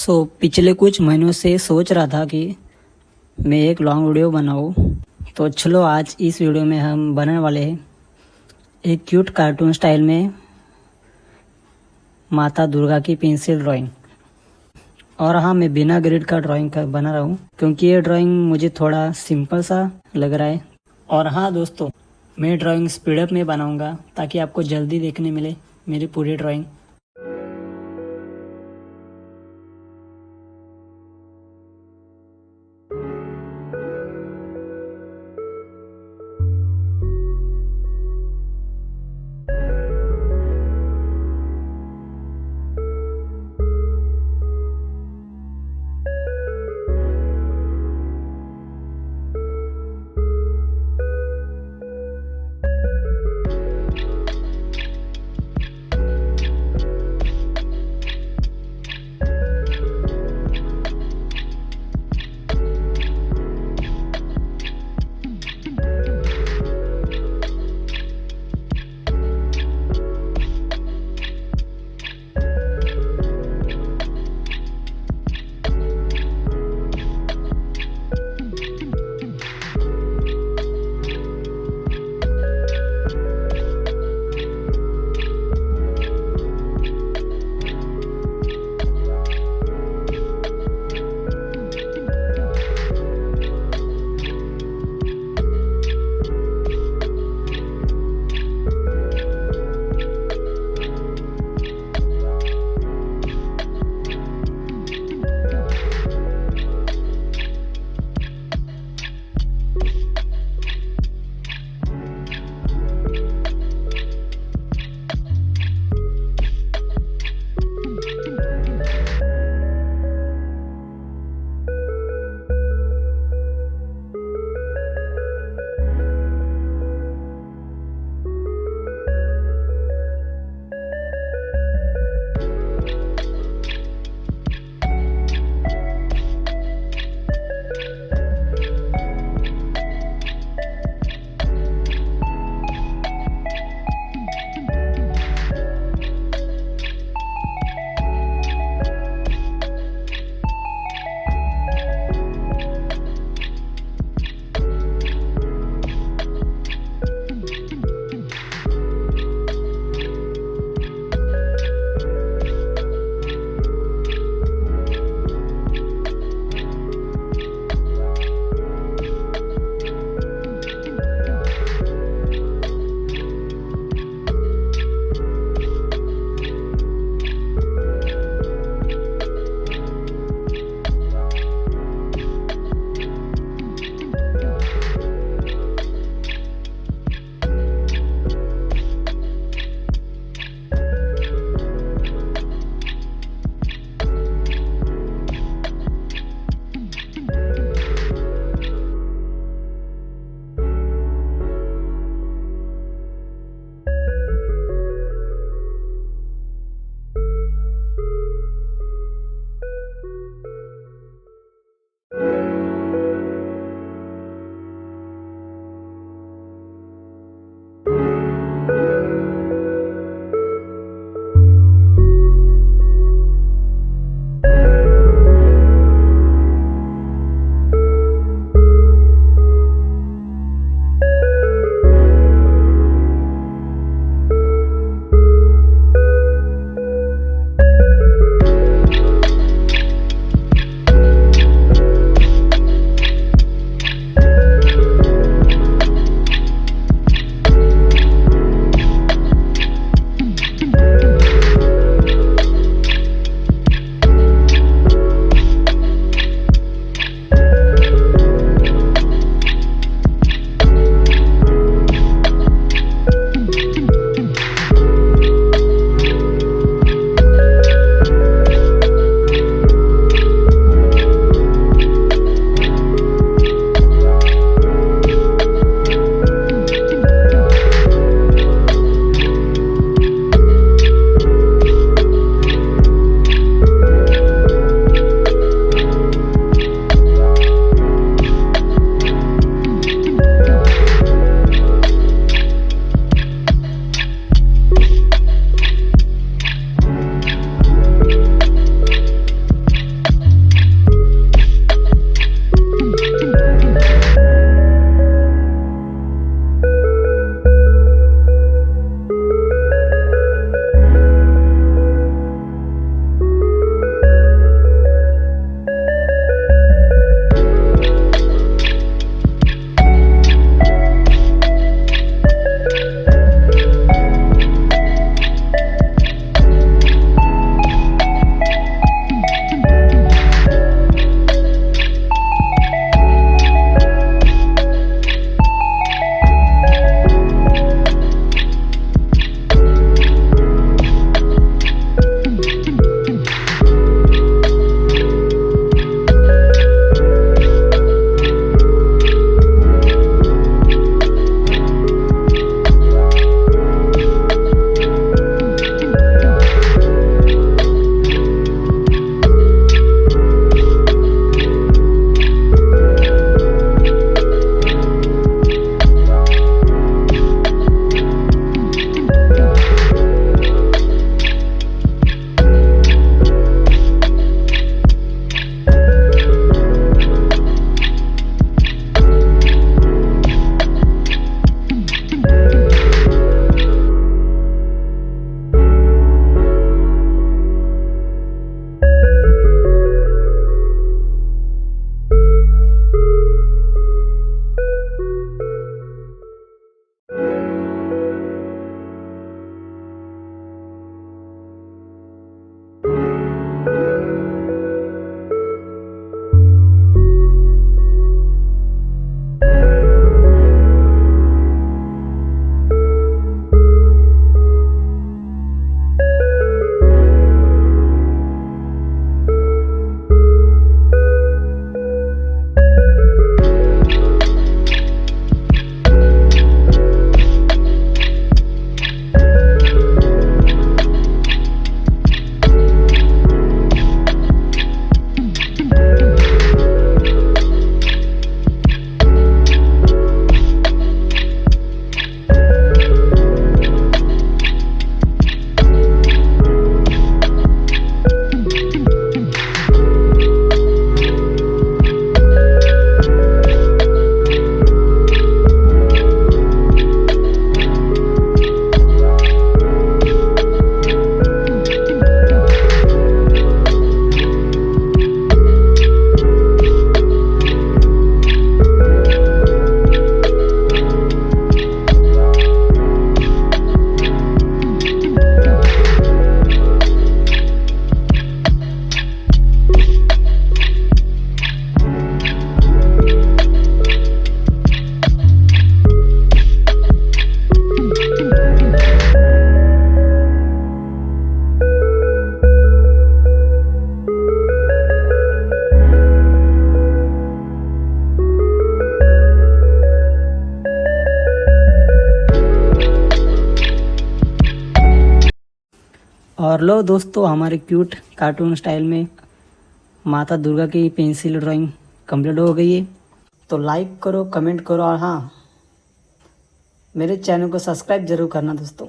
पिछले कुछ महीनों से सोच रहा था कि मैं एक लॉन्ग वीडियो बनाऊं। तो चलो आज इस वीडियो में हम बनाने वाले हैं एक क्यूट कार्टून स्टाइल में माता दुर्गा की पेंसिल ड्राइंग। और हाँ, मैं बिना ग्रिड का ड्राइंग बना रहा हूँ क्योंकि ये ड्राइंग मुझे थोड़ा सिंपल सा लग रहा है। और हाँ दोस्तों, मैं ड्राइंग स्पीडअप में बनाऊँगा ताकि आपको जल्दी देखने मिले मेरी पूरी ड्राइंग। और लो दोस्तों, हमारे क्यूट कार्टून स्टाइल में माता दुर्गा की पेंसिल ड्राइंग कंप्लीट हो गई है। तो लाइक करो, कमेंट करो और हाँ, मेरे चैनल को सब्सक्राइब जरूर करना दोस्तों।